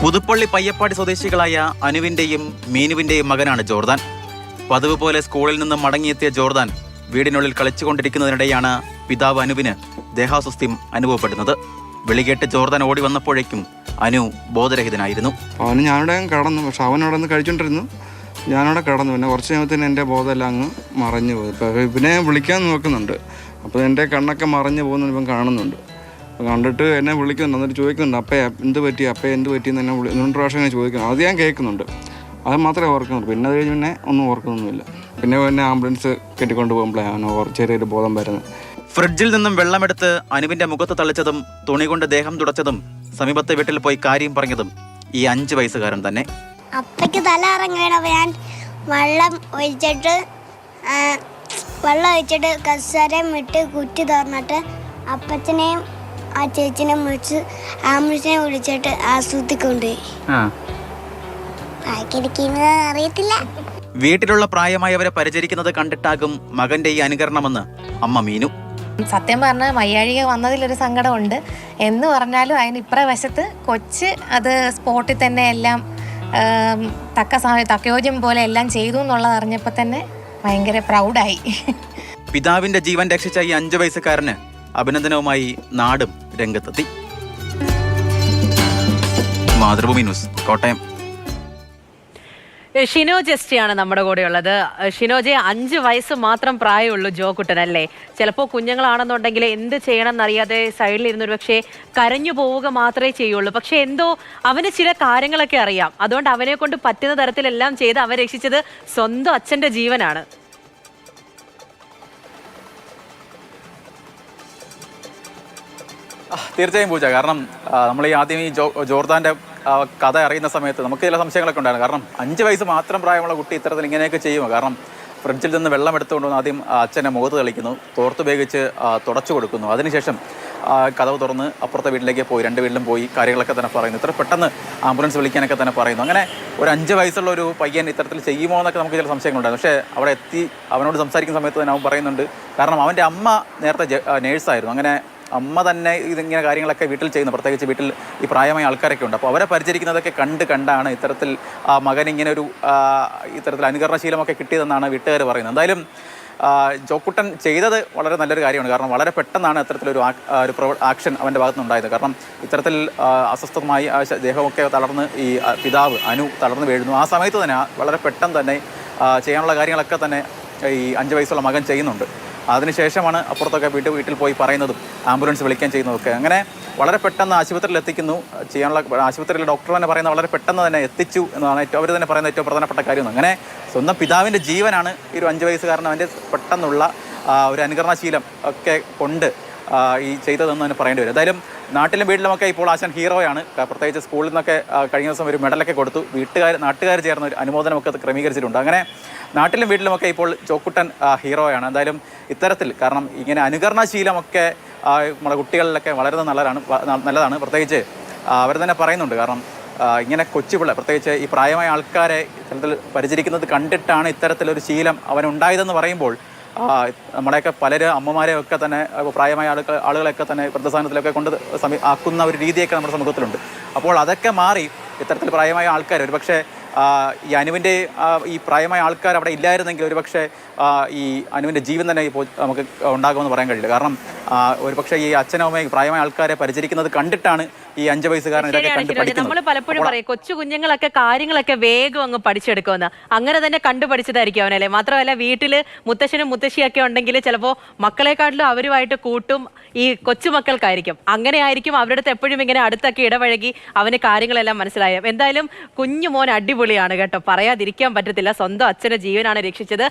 പുതുപ്പള്ളി പയ്യപ്പാടി സ്വദേശികളായ അനുവിന്റെയും മീനുവിന്റെയും മകനാണ് ജോർദാൻ. പതിവ് പോലെ സ്കൂളിൽ നിന്നും മടങ്ങിയെത്തിയ ജോർദാൻ വീടിനുള്ളിൽ കളിച്ചുകൊണ്ടിരിക്കുന്നതിനിടെയാണ് പിതാവ് അനുവിന് ദേഹാസ്വസ്ഥ്യം അനുഭവപ്പെടുന്നത്. വിളികേട്ട് ജോർദാൻ ഓടി വന്നപ്പോഴേക്കും അനു ബോധരഹിതനായിരുന്നു. അവന് ഞാനിവിടെ കിടന്നു, പക്ഷെ അവനവിടെ നിന്ന് കഴിച്ചോണ്ടിരുന്നു. ഞാനവിടെ കിടന്നു. പിന്നെ കുറച്ച് കഴിയുമ്പോഴത്തേന് എൻ്റെ ബോധമെല്ലാം അങ്ങ് മറഞ്ഞു പോയി. ഇപ്പോൾ ഇവനെ വിളിക്കാൻ നോക്കുന്നുണ്ട്. അപ്പോൾ എൻ്റെ കണ്ണൊക്കെ മറഞ്ഞു പോകുന്നത് ഇവൻ കാണുന്നുണ്ട്. അപ്പോൾ കണ്ടിട്ട് എന്നെ വിളിക്കുന്നുണ്ട്. എന്നിട്ട് ചോദിക്കുന്നുണ്ട്, അപ്പേ എന്ത് പറ്റി എന്ന് എന്നെ 2 പ്രാവശ്യം ഇങ്ങനെ ചോദിക്കുന്നു. അത് ഞാൻ കേൾക്കുന്നുണ്ട്. അത് മാത്രമേ ഓർക്കുന്നുള്ളൂ. പിന്നെ അത് കഴിഞ്ഞ് പിന്നെ ഒന്നും ഓർക്കുന്നൊന്നുമില്ല. പിന്നെ ആംബുലൻസ് കെട്ടിക്കൊണ്ട് പോകുമ്പോഴാണ് അവൻ ചെറിയൊരു ബോധം വരുന്നത്. ഫ്രിഡ്ജിൽ നിന്നും വെള്ളമെടുത്ത് അനുവിന്റെ മുഖത്ത് തളിച്ചതും തുണി കൊണ്ട് ദേഹം തുടച്ചതും സമീപത്തെ വീട്ടിൽ പോയി കാര്യം പറഞ്ഞതും ഈ 5 വയസ്സുകാരൻ തന്നെ. അപ്പയ്ക്ക് തല ഇറങ്ങണം. ഞാൻ വെള്ളം ഒഴിച്ചിട്ട് കസേരയും വിട്ട് കുറ്റി തുറന്നിട്ട് അപ്പച്ചനെയും ആ ചേച്ചിനെയും വിളിച്ച് ആംബുലൻസിനെ വിളിച്ചിട്ട് ആശുപത്രി കൊണ്ടുപോയി. അറിയത്തില്ല. വീട്ടിലുള്ള പ്രായമായവരെ പരിചരിക്കുന്നത് കണ്ടിട്ടാകും മകന്റെ ഈ അനുകരണമെന്ന് അമ്മ മീനു. സത്യം പറഞ്ഞാൽ വയ്യാഴിക വന്നതിലൊരു സങ്കടമുണ്ട്. എന്ന് പറഞ്ഞാലും അതിന് ഇപ്പറ വശത്ത് കൊച്ച് അത് സ്പോട്ടിൽ തന്നെ എല്ലാം തക്കയോജ്യം പോലെ എല്ലാം ചെയ്തു എന്നുള്ളത് അറിഞ്ഞപ്പോൾ തന്നെ ഭയങ്കര പ്രൗഡായി. പിതാവിന്റെ ജീവൻ രക്ഷിച്ച ഈ 5 വയസ്സുകാരന് അഭിനന്ദനവുമായി നാടും രംഗത്തെത്തി. മാതൃഭൂമി ന്യൂസ്, കോട്ടയം. ഷിനോ ജസ്റ്റിയാണ് നമ്മുടെ കൂടെ ഉള്ളത്. ഷിനോജെ, 5 വയസ്സ് മാത്രം പ്രായമുള്ളൂ ജോക്കുട്ടൻ അല്ലേ? ചിലപ്പോൾ കുഞ്ഞുങ്ങളാണെന്നുണ്ടെങ്കിൽ എന്ത് ചെയ്യണം എന്നറിയാതെ സൈഡിലിരുന്നൊരു പക്ഷേ കരഞ്ഞു പോവുക മാത്രമേ ചെയ്യുള്ളൂ. പക്ഷെ എന്തോ അവന് ചില കാര്യങ്ങളൊക്കെ അറിയാം. അതുകൊണ്ട് അവനെ കൊണ്ട് പറ്റുന്ന തരത്തിലെല്ലാം ചെയ്ത് അവൻ രക്ഷിച്ചത് സ്വന്തം അച്ഛൻ്റെ ജീവനാണ്. തീർച്ചയായും പൂജ, കാരണം നമ്മൾ ഈ ആദ്യം ഈ ജോർദാൻ്റെ കഥ അറിയുന്ന സമയത്ത് നമുക്ക് ചില സംശയങ്ങളൊക്കെ ഉണ്ടായിരുന്നു. കാരണം 5 വയസ്സ് മാത്രം പ്രായമുള്ള കുട്ടി ഇത്തരത്തിൽ ഇങ്ങനെയൊക്കെ ചെയ്യുമോ? കാരണം ഫ്രിഡ്ജിൽ നിന്ന് വെള്ളം എടുത്തുകൊണ്ടുവന്ന് ആദ്യം അച്ഛനെ മുഖത്ത് തെളിക്കുന്നു, തോർത്ത് ഉപയോഗിച്ച് തുടച്ചു കൊടുക്കുന്നു. അതിനുശേഷം കഥവ് തുറന്ന് അപ്പുറത്തെ വീട്ടിലേക്ക് പോയി, 2 വീട്ടിലും പോയി കാര്യങ്ങളൊക്കെ തന്നെ പറയുന്നു. ഇത്ര പെട്ടെന്ന് ആംബുലൻസ് വിളിക്കാനൊക്കെ തന്നെ പറയുന്നു. അങ്ങനെ ഒരു 5 വയസ്സുള്ള ഒരു പയ്യൻ ഇത്തരത്തിൽ ചെയ്യുമോ എന്നൊക്കെ നമുക്ക് ചില സംശയങ്ങളുണ്ടായിരുന്നു. പക്ഷേ അവിടെ എത്തി അവനോട് സംസാരിക്കുന്ന സമയത്ത് തന്നെ അവൻ പറയുന്നുണ്ട്. കാരണം അവൻ്റെ അമ്മ നേരത്തെ നേഴ്സായിരുന്നു. അങ്ങനെ അമ്മ തന്നെ ഇതിങ്ങനെ കാര്യങ്ങളൊക്കെ വീട്ടിൽ ചെയ്യുന്നു. പ്രത്യേകിച്ച് വീട്ടിൽ ഈ പ്രായമായ ആൾക്കാരൊക്കെ ഉണ്ട്. അപ്പോൾ അവരെ പരിചരിക്കുന്നതൊക്കെ കണ്ടാണ് ഇത്തരത്തിൽ മകൻ ഇങ്ങനെ ഒരു ഇത്തരത്തിൽ അനുകരണശീലമൊക്കെ കിട്ടിയതെന്നാണ് വീട്ടുകാർ പറയുന്നത്. എന്തായാലും ജോക്കുട്ടൻ ചെയ്തത് വളരെ നല്ലൊരു കാര്യമാണ്. കാരണം വളരെ പെട്ടെന്നാണ് ഇത്തരത്തിലൊരു ആക്ഷൻ അവൻ്റെ ഭാഗത്തുനിന്നുണ്ടായത്. കാരണം ഇത്തരത്തിൽ അസ്വസ്ഥമായി ദേഹമൊക്കെ തളർന്ന് ഈ പിതാവ് അനു തളർന്ന് വീഴുന്നു. ആ സമയത്ത് തന്നെ വളരെ പെട്ടെന്ന് തന്നെ ചെയ്യാനുള്ള കാര്യങ്ങളൊക്കെ തന്നെ ഈ 5 വയസ്സുള്ള മകൻ ചെയ്യുന്നുണ്ട്. അതിനുശേഷമാണ് അപ്പുറത്തൊക്കെ വീട്ടിൽ പോയി പറയുന്നതും ആംബുലൻസ് വിളിക്കാൻ ചെയ്യുന്നതൊക്കെ. അങ്ങനെ വളരെ പെട്ടെന്ന് ആശുപത്രിയിൽ എത്തിക്കുന്നു. ചെയ്യാനുള്ള ആശുപത്രിയിലെ ഡോക്ടർ തന്നെ പറയുന്നത് വളരെ പെട്ടെന്ന് തന്നെ എത്തിച്ചു എന്നതാണ് അവർ തന്നെ പറയുന്ന ഏറ്റവും പ്രധാനപ്പെട്ട കാര്യം. അങ്ങനെ സ്വന്തം പിതാവിൻ്റെ ജീവനാണ് ഈ ഒരു 5 വയസ്സുകാരൻ അവൻ്റെ പെട്ടെന്നുള്ള ഒരു അനുകരണശീലം ഒക്കെ കൊണ്ട് ഈ ചെയ്തതെന്ന് തന്നെ പറയേണ്ടി വരും. എന്തായാലും നാട്ടിലും വീട്ടിലുമൊക്കെ ഇപ്പോൾ ആശാൻ ഹീറോയാണ്. പ്രത്യേകിച്ച് സ്കൂളിൽ നിന്നൊക്കെ കഴിഞ്ഞ ദിവസം ഒരു മെഡലൊക്കെ കൊടുത്തു. നാട്ടുകാർ ചേർന്ന് ഒരു അനുമോദനമൊക്കെ ക്രമീകരിച്ചിട്ടുണ്ട്. അങ്ങനെ നാട്ടിലും വീട്ടിലുമൊക്കെ ഇപ്പോൾ ജോക്കുട്ടൻ ഹീറോയാണ്. എന്തായാലും ഇത്തരത്തിൽ കാരണം ഇങ്ങനെ അനുകരണശീലമൊക്കെ നമ്മുടെ കുട്ടികളിലൊക്കെ വളരെ നല്ലതാണ്. പ്രത്യേകിച്ച് അവർ തന്നെ പറയുന്നുണ്ട്. കാരണം ഇങ്ങനെ കൊച്ചുപിള്ള പ്രത്യേകിച്ച് ഈ പ്രായമായ ആൾക്കാരെ ഇത്തരത്തിൽ പരിചരിക്കുന്നത് കണ്ടിട്ടാണ് ഇത്തരത്തിലൊരു ശീലം അവനുണ്ടായതെന്ന് പറയുമ്പോൾ നമ്മുടെയൊക്കെ പലരും അമ്മമാരെയൊക്കെ തന്നെ പ്രായമായ ആളുകളെയൊക്കെ തന്നെ വൃദ്ധസാധനത്തിലൊക്കെ കൊണ്ട് ആക്കുന്ന ഒരു രീതിയൊക്കെ നമ്മുടെ സമൂഹത്തിലുണ്ട്. അപ്പോൾ അതൊക്കെ മാറി ഇത്തരത്തിൽ പ്രായമായ ആൾക്കാർ ഒരുപക്ഷെ ഈ അനുവിൻ്റെ ഈ പ്രായമായ ആൾക്കാർ അവിടെ ഇല്ലായിരുന്നെങ്കിൽ ഒരുപക്ഷെ ഈ അനുവിൻ്റെ ജീവൻ തന്നെ ഇപ്പോൾ നമുക്ക് ഉണ്ടാകുമെന്ന് പറയാൻ കഴിയില്ല. കാരണം ഒരുപക്ഷെ ഈ അച്ഛനും അമ്മയും പ്രായമായ ആൾക്കാരെ പരിചരിക്കുന്നത് കണ്ടിട്ടാണ് ഈ 5 വയസ്സുകാരൻ ഇതൊക്കെ കണ്ടുപഠിക്കുന്നത്. നമ്മൾ പലപ്പോഴും പറയും കൊച്ചു കുഞ്ഞുങ്ങളൊക്കെ കാര്യങ്ങളൊക്കെ വേഗം അങ്ങ് പഠിച്ചെടുക്കുമെന്ന്. അങ്ങനെ തന്നെ കണ്ടുപഠിച്ചതായിരിക്കും അവനല്ലേ. മാത്രമല്ല വീട്ടിൽ മുത്തശ്ശനും മുത്തശ്ശിയൊക്കെ ഉണ്ടെങ്കിൽ ചിലപ്പോൾ മക്കളെക്കാട്ടിലും അവരുമായിട്ട് കൂട്ടും ഈ കൊച്ചുമക്കൾക്കായിരിക്കും. അങ്ങനെ ആയിരിക്കും അവരുടെ അടുത്ത് എപ്പോഴും ഇങ്ങനെ അടുത്തൊക്കെ ഇടപഴകി അവന് കാര്യങ്ങളെല്ലാം മനസ്സിലായോ. എന്തായാലും കുഞ്ഞു മോൻ അടിപൊളിയാണ് കേട്ടോ, പറയാതിരിക്കാൻ പറ്റത്തില്ല. സ്വന്തം അച്ഛൻ്റെ ജീവനാണ് രക്ഷിച്ചത്.